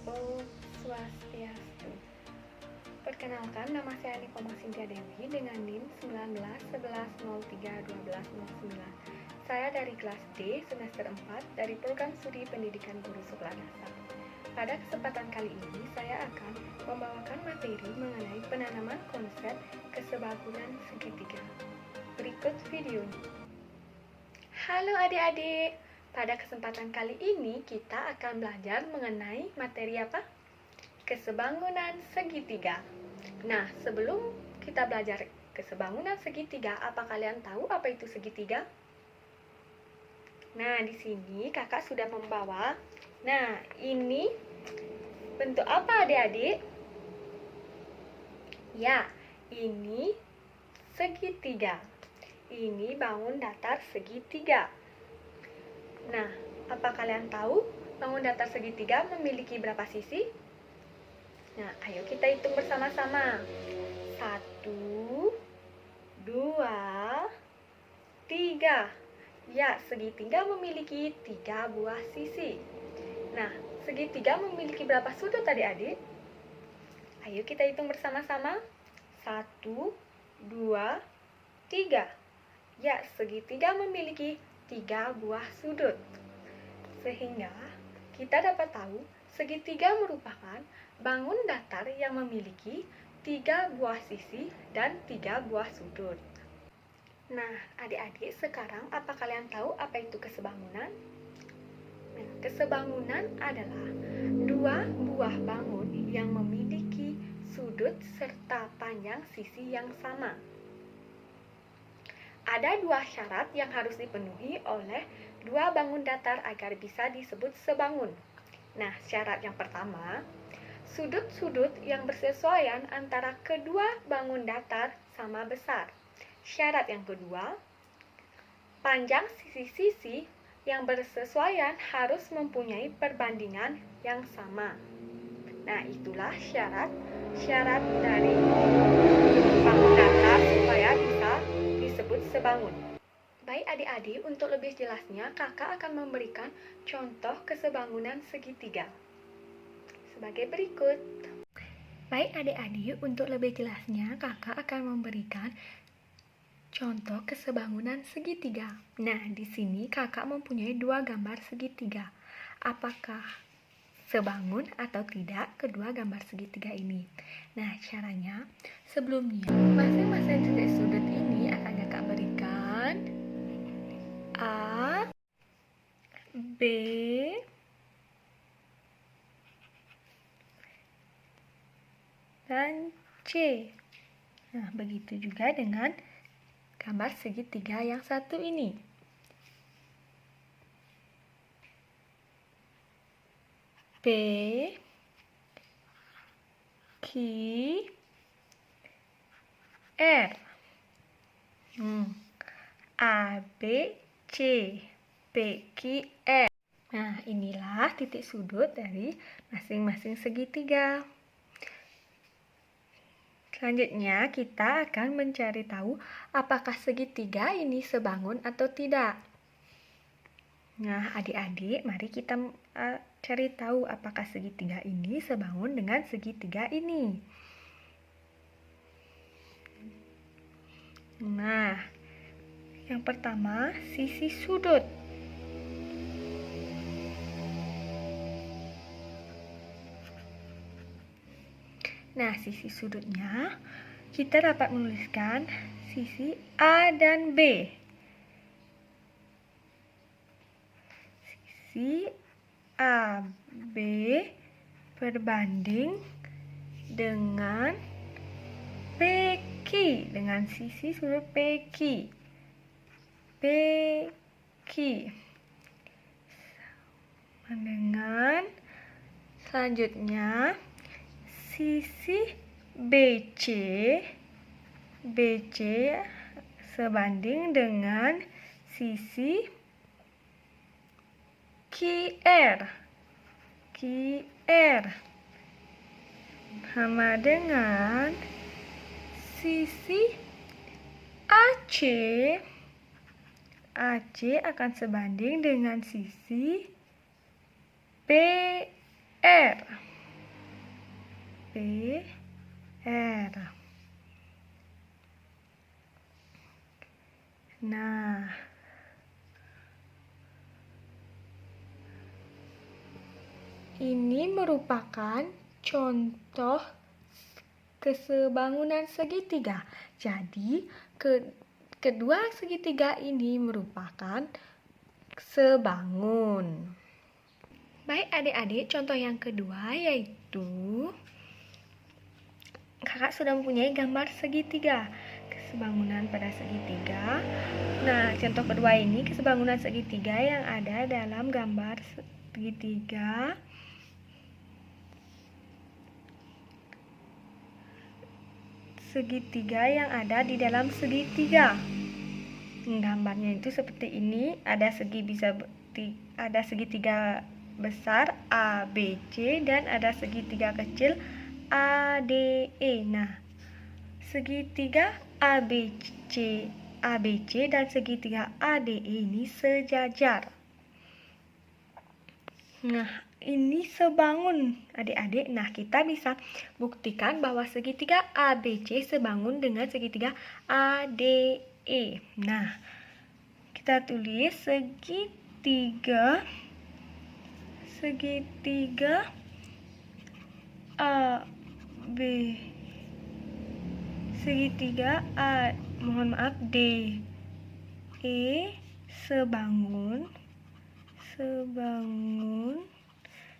Om Swastiastu. Perkenalkan, nama saya Niko Masintia Dewi dengan NIM 1911031209. Saya dari kelas D semester 4 dari program studi pendidikan guru sekolah dasar. Pada kesempatan kali ini, saya akan membawakan materi mengenai penanaman konsep kesebagunan segitiga. Berikut videonya. Halo adik-adik, pada kesempatan kali ini kita akan belajar mengenai materi apa? Kesebangunan segitiga. Nah, sebelum kita belajar kesebangunan segitiga, apa kalian tahu apa itu segitiga? Nah, di sini kakak sudah membawa. Nah, ini bentuk apa adik-adik? Ya, ini segitiga. Ini bangun datar segitiga. Nah, apa kalian tahu bangun datar segitiga memiliki berapa sisi? Nah, ayo kita hitung bersama-sama. 1, 2, 3. Ya, segitiga memiliki 3 buah sisi. Nah, segitiga memiliki berapa sudut adik-adik? Ayo kita hitung bersama-sama. 1, 2, 3. Ya, segitiga memiliki 3 buah sudut. Sehingga kita dapat tahu segitiga merupakan bangun datar yang memiliki 3 buah sisi dan 3 buah sudut. Nah, adik-adik, sekarang apa kalian tahu apa itu kesebangunan? Nah, kesebangunan adalah 2 buah bangun yang memiliki sudut serta panjang sisi yang sama. Ada 2 syarat yang harus dipenuhi oleh 2 bangun datar agar bisa disebut sebangun. Nah, syarat yang pertama, sudut-sudut yang bersesuaian antara kedua bangun datar sama besar. Syarat yang kedua, panjang sisi-sisi yang bersesuaian harus mempunyai perbandingan yang sama. Nah, itulah syarat dari bangun datar supaya bisa disebut sebangun. Baik adik-adik, untuk lebih jelasnya kakak akan memberikan contoh kesebangunan segitiga sebagai berikut. Baik adik-adik, untuk lebih jelasnya kakak akan memberikan contoh kesebangunan segitiga. Nah, di sini kakak mempunyai 2 gambar segitiga. Apakah sebangun atau tidak kedua gambar segitiga ini? Nah, caranya sebelumnya masing-masing titik sudut ini akan kakak berikan A, B, dan C. Nah, begitu juga dengan gambar segitiga yang satu ini. B, Q, R. A, B, C, P, Q, R. Nah, inilah titik sudut dari masing-masing segitiga. Selanjutnya, kita akan mencari tahu apakah segitiga ini sebangun atau tidak. Nah, adik-adik, mari kita cari tahu apakah segitiga ini sebangun dengan segitiga ini. Nah, yang pertama, sisi sudut. Nah, sisi sudutnya kita dapat menuliskan sisi A dan B. Sisi AB berbanding dengan PQ, dengan sisi sudut PQ. PQ. Dengan selanjutnya sisi BC sebanding dengan sisi QR sama dengan sisi AC akan sebanding dengan sisi BR. R. Nah, ini merupakan contoh kesebangunan segitiga. Jadi, kedua segitiga ini merupakan sebangun. Baik adik-adik, contoh yang kedua yaitu kakak sudah mempunyai gambar segitiga, kesebangunan pada segitiga. Nah, contoh kedua ini kesebangunan segitiga yang ada dalam gambar segitiga. Segitiga yang ada di dalam segitiga. Gambarnya itu seperti ini, ada segitiga besar ABC dan ada segitiga kecil ADE. Nah, segitiga ABC dan segitiga ADE ini sejajar. Nah, ini sebangun adik-adik. Nah, kita bisa buktikan bahwa segitiga ABC sebangun dengan segitiga ADE. Nah, kita tulis segitiga DE sebangun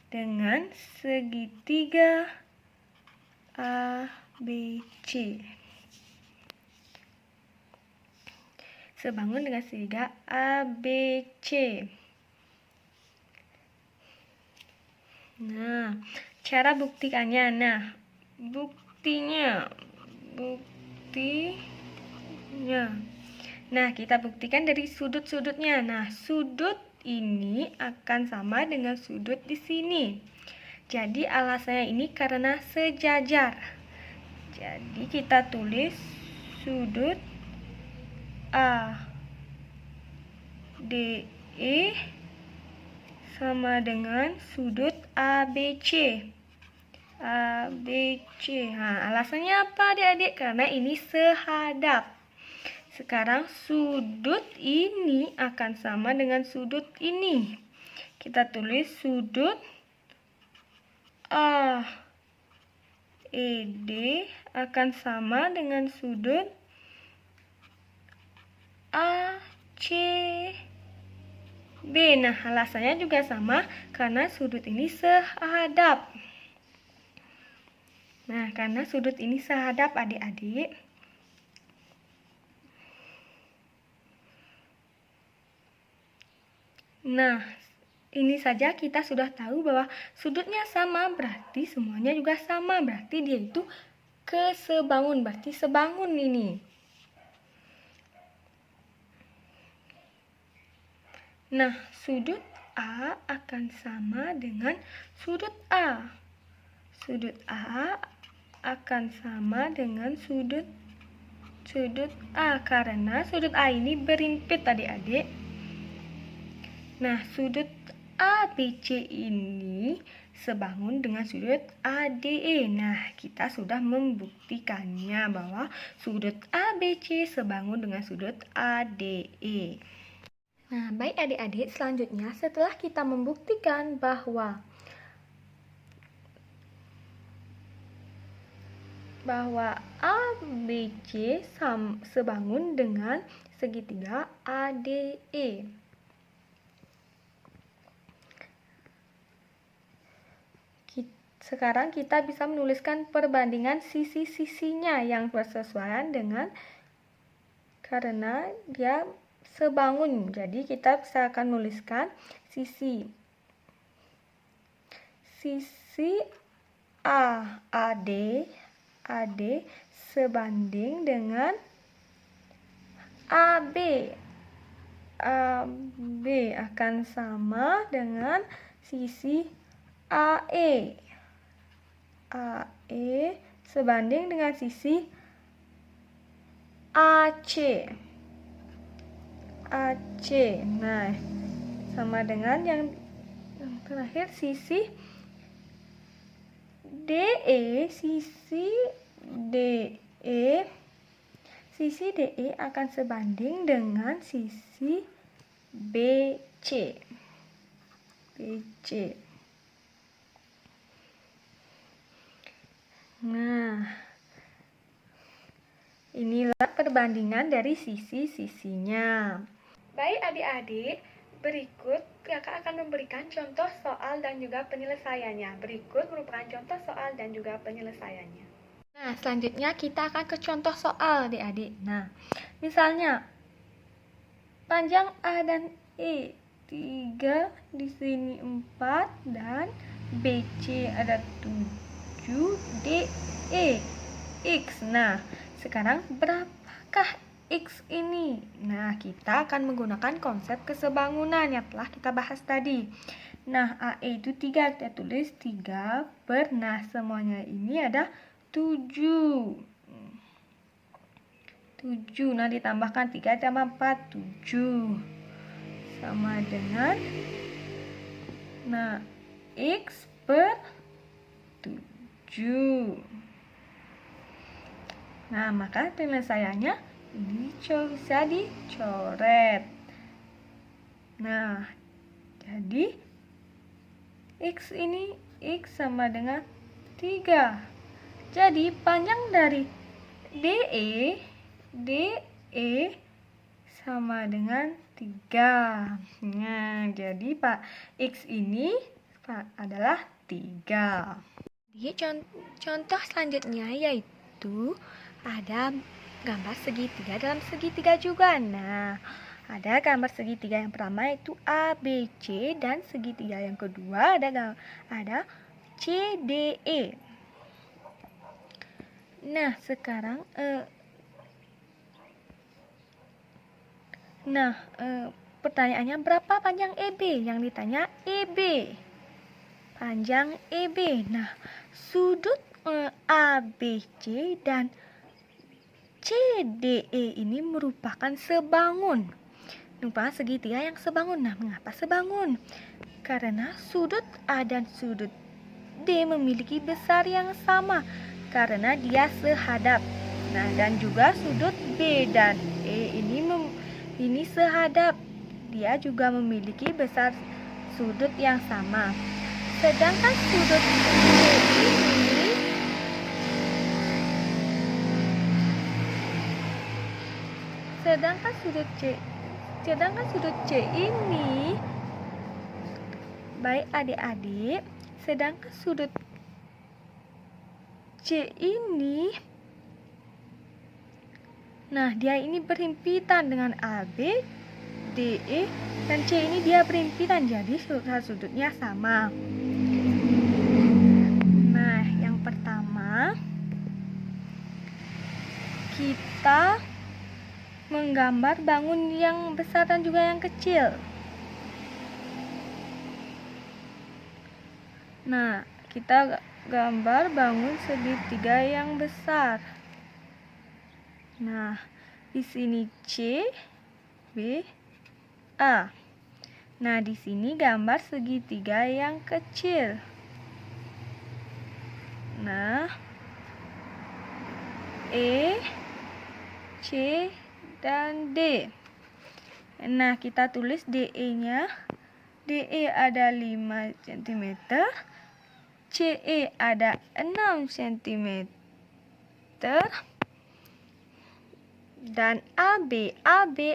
dengan segitiga ABC. Sebangun dengan segitiga ABC. Nah, cara buktikannya. Nah, buktinya. Nah, kita buktikan dari sudut-sudutnya. Nah, sudut ini akan sama dengan sudut di sini. Jadi, alasannya ini karena sejajar. Jadi, kita tulis sudut ADE sama dengan sudut ABC. Nah, alasannya apa adik-adik? Karena ini sehadap. Sekarang sudut ini akan sama dengan sudut ini. Kita tulis sudut AED akan sama dengan sudut ACB. Nah, alasannya juga sama karena sudut ini sehadap. Nah, karena sudut ini sehadap adik-adik. Nah, ini saja kita sudah tahu bahwa sudutnya sama, berarti semuanya juga sama. Berarti dia itu kesebangun, berarti sebangun ini. Nah, sudut A akan sama dengan sudut A. Sudut A akan sama dengan sudut A karena sudut A ini berimpit adik-adik. Nah, sudut ABC ini sebangun dengan sudut ADE. Nah, kita sudah membuktikannya bahwa sudut ABC sebangun dengan sudut ADE. Nah, baik adik-adik, selanjutnya setelah kita membuktikan bahwa ABC sebangun dengan segitiga ADE. Sekarang kita bisa menuliskan perbandingan sisi-sisinya yang bersesuaian dengan karena dia sebangun. Jadi kita bisa akan menuliskan sisi AD sebanding dengan AB. AB akan sama dengan sisi AE. AE sebanding dengan sisi AC. Nah, sama dengan yang terakhir sisi DE, sisi DE akan sebanding dengan sisi BC. Nah, inilah perbandingan dari sisi-sisinya. Baik adik-adik, berikut kakak akan memberikan contoh soal dan juga penyelesaiannya. Berikut merupakan contoh soal dan juga penyelesaiannya. Nah, selanjutnya kita akan ke contoh soal adik-adik. Nah, misalnya panjang A dan E 3, di sini 4, dan BC ada 7, DE X. Nah, sekarang berapakah X ini? Nah, kita akan menggunakan konsep kesebangunan yang telah kita bahas tadi. Nah, AE itu 3, kita tulis 3 per, nah semuanya ini ada 7. Nah ditambahkan 3 tambah 4, 7. Sama dengan, nah, X per 7. Nah, maka penyelesaiannya ini bisa dicoret. Nah, jadi X ini, X sama dengan 3. Jadi panjang dari DE sama dengan 3. Nah, jadi Pak X ini adalah 3. Jadi contoh selanjutnya yaitu ada gambar segitiga dalam segitiga juga. Nah, ada gambar segitiga yang pertama yaitu ABC dan segitiga yang kedua ada CDE. Nah, sekarang pertanyaannya berapa panjang EB? Yang ditanya EB. Panjang EB. Nah, sudut ABC dan CDE ini merupakan sebangun. Merupakan segitiga yang sebangun. Nah, mengapa sebangun? Karena sudut A dan sudut D memiliki besar yang sama karena dia sehadap. Nah, dan juga sudut B dan E ini sehadap. Dia juga memiliki besar sudut yang sama. Sedangkan sudut C ini, baik adik-adik, sedangkan sudut C ini, nah dia ini berhimpitan dengan AB, DE, dan C ini dia berhimpitan, jadi sudutnya sama. Nah, yang pertama kita menggambar bangun yang besar dan juga yang kecil. Nah, kita gambar bangun segitiga yang besar. Nah, di sini C, B, A. Nah, di sini gambar segitiga yang kecil. Nah, E, C, dan D. Nah, kita tulis DE-nya. DE ada 5 cm, CE ada 6 cm, dan AB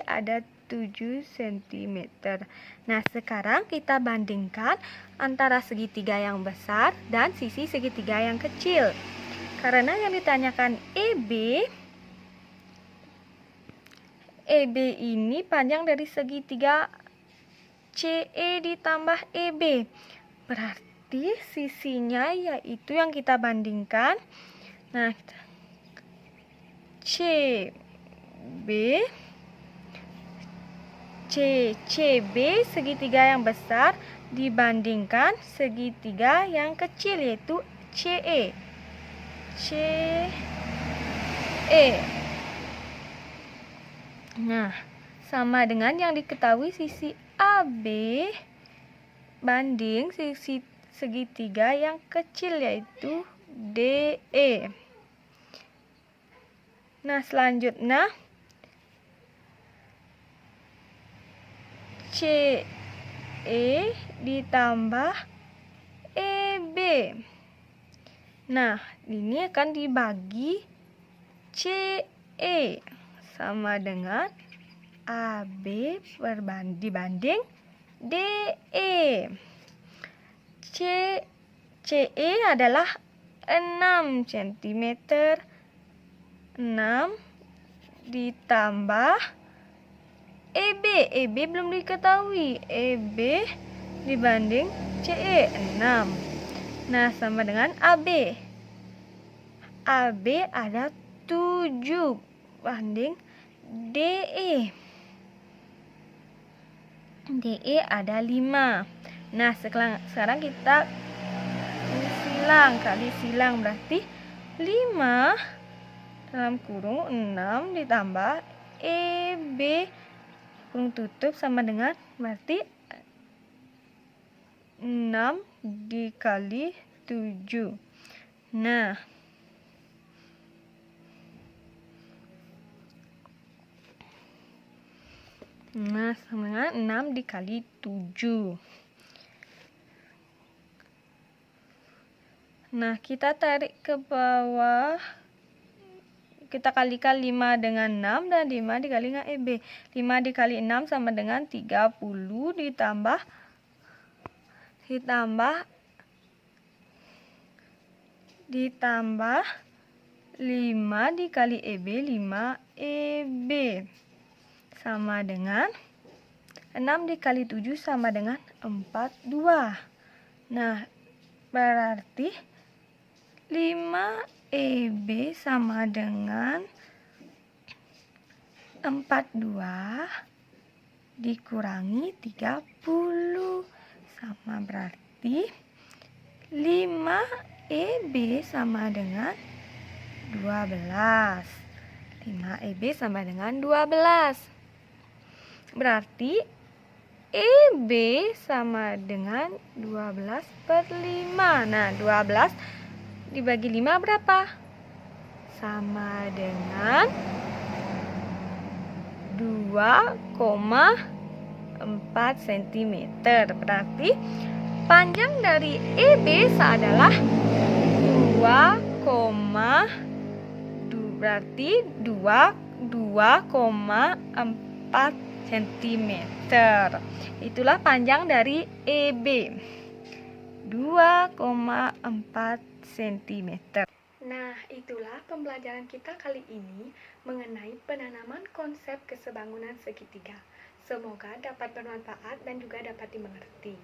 ada 7 cm. Nah, sekarang kita bandingkan antara segitiga yang besar dan sisi segitiga yang kecil. Karena yang ditanyakan EB ini panjang dari segitiga CE ditambah EB. Berarti sisinya yaitu yang kita bandingkan. Nah, CB segitiga yang besar dibandingkan segitiga yang kecil yaitu CE. Nah, sama dengan yang diketahui sisi AB banding sisi segitiga yang kecil, yaitu DE. Nah, selanjutnya CE ditambah EB. Nah, ini akan dibagi CE sama dengan AB dibanding DE. CE adalah 6 cm. 6 ditambah EB. EB belum diketahui. EB dibanding CE 6. Nah, sama dengan AB. AB ada 7 banding DE. DE ada 5. Nah, sekarang kita kali silang berarti 5 dalam kurung 6 ditambah EB kurung tutup sama dengan berarti 6 dikali 7. Nah, sama dengan 6 dikali 7. Nah, kita tarik ke bawah. Kita kalikan 5 dengan 6 dan 5 dikali dengan EB. 5 dikali 6 sama dengan 30 ditambah 5 dikali EB, 5 EB. Sama dengan 6 dikali 7 sama dengan 42. Nah, berarti 5 EB sama dengan 42 dikurangi 30. Sama berarti 5 EB sama dengan 12. 5 EB sama dengan 12. Berarti EB sama dengan 12 per 5. Nah, 12 dibagi 5 berapa? Sama dengan 2,4 cm. Berarti panjang dari EB adalah 2,4 cm. Itulah panjang dari EB. 2,4 cm. Nah, itulah pembelajaran kita kali ini mengenai penanaman konsep kesebangunan segitiga. Semoga dapat bermanfaat dan juga dapat dimengerti.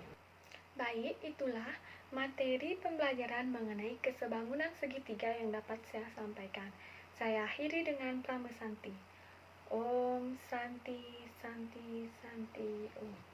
Baik, itulah materi pembelajaran mengenai kesebangunan segitiga yang dapat saya sampaikan. Saya akhiri dengan Pramesanti. Om Santi Santi Santi Om.